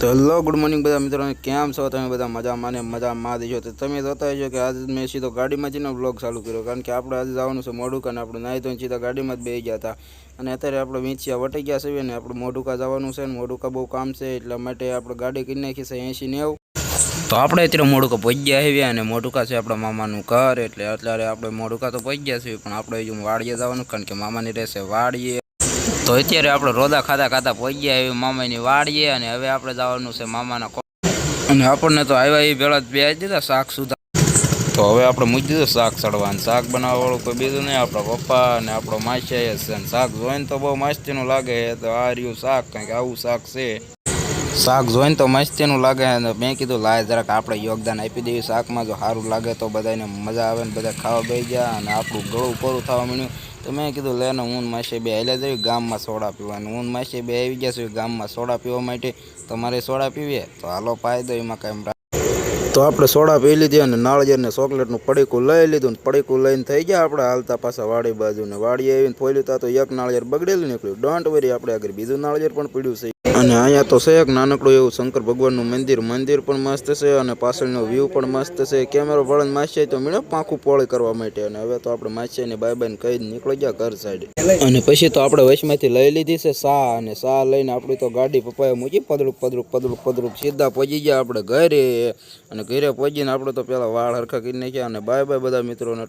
તો hello good morning બધા મિત્રોને કેમ છો તમે બધા મજામાં ને મજામાં દેજો તો તમે જોતા હશો કે આજ મેં સીધો ગાડીમાં જઈને વ્લોગ ચાલુ કર્યો કારણ કે આપણે આજે જવાનું છે મોઢુકા ને આપણે નાહી ધોઈને સીધા ગાડીમાં જ બેસી ગયા હતા અને અત્યારે આપણે વીંછિયા વટી ગયા છે ને આપણે મોઢુકા જવાનું છે ને મોઢુકા બહુ કામ છે એટલા માટે આપણે ગાડી કરી નાખી છે 80-90 તો આપણે અત્યારે મોઢુકા પહોંચી ગયા આવ્યા અને મોઢુકા છે આપણા મામાનું ઘર એટલે અત્યારે આપણે મોઢુકા તો પહોંચી ગયા છીએ પણ આપણે હજુ વાડીએ જવાનું કારણ કે મામાની રહેશે વાડીએ તો અત્યારે આપણે રોદા ખાતા ખાતા પહોંચી ગયા એવી મામાની વાડીએ અને હવે આપણે જવાનું છે મામાના અને આપણને તો આવ્યા એ ભેળા બે દીધા શાક સુધા તો હવે આપણે મૂકી દીધું શાક ચડવાનું શાક બનાવવાવાળું કોઈ બીજું નહીં આપણા પપ્પા અને આપણો માસિયા છે અને શાક જોઈને તો બહુ મસ્તીનું લાગે છે તો આ રહ્યું શાક કંઈક આવું શાક છે શાક જોઈને તો મસ્તીનું લાગે અને મેં કીધું લાય જરાક આપણે યોગદાન આપી દઈએ શાકમાં જો સારું લાગે તો બધાને મજા આવે ને બધા ખાવા બેસી ગયા અને આપણું ગળું પૂરું થવા મળ્યું તો મેં કીધું લેને હું માસે બે હાલ્યા જઈએ ગામમાં સોડા પીવાનું હું માસે બે આવી ગયા છું ગામમાં સોડા પીવા માટે તમારે સોડા પીવીએ તો હાલો પાઈ દો એમાં કાંઈ તો આપણે સોડા પી લીધી અને નાળિયેરને ચોકલેટનું પડીકું લઈ લીધું ને પડીકું લઈને થઈ ગયા આપણે હાલતા પાછા વાડી બાજુને વાડી આવીને ફોલ્યું તો એક નાળિયેર બગડેલું નીકળ્યું ડોન્ટ વરી આપણે આગળ બીજું નાળિયેર પણ પીડ્યું છે અને અહીંયા તો છે એક નાનકડું એવું શંકર ભગવાનનું મંદિર પણ મસ્ત છે અને પાછળનો વ્યૂ પણ મસ્ત છે કેમેરો ભળન માસિયા તો મળ્યો પાંખું પોળી કરવા માટે અને હવે તો આપણે માસિયાને બાય બાયને કહી નીકળી ગયા ઘર સાઈડ અને પછી તો આપણે વચમાંથી લઈ લીધી છે સા અને સા લઈને આપણી તો ગાડી પપ્પાએ મૂકી પદરૂપ સીધા પહોંચી ગયા આપણે ઘરે અને ઘરે પહોંચીને આપણે તો પેલા વાળ હરખા કરી નાખ્યા અને બાય બાય બધા મિત્રોને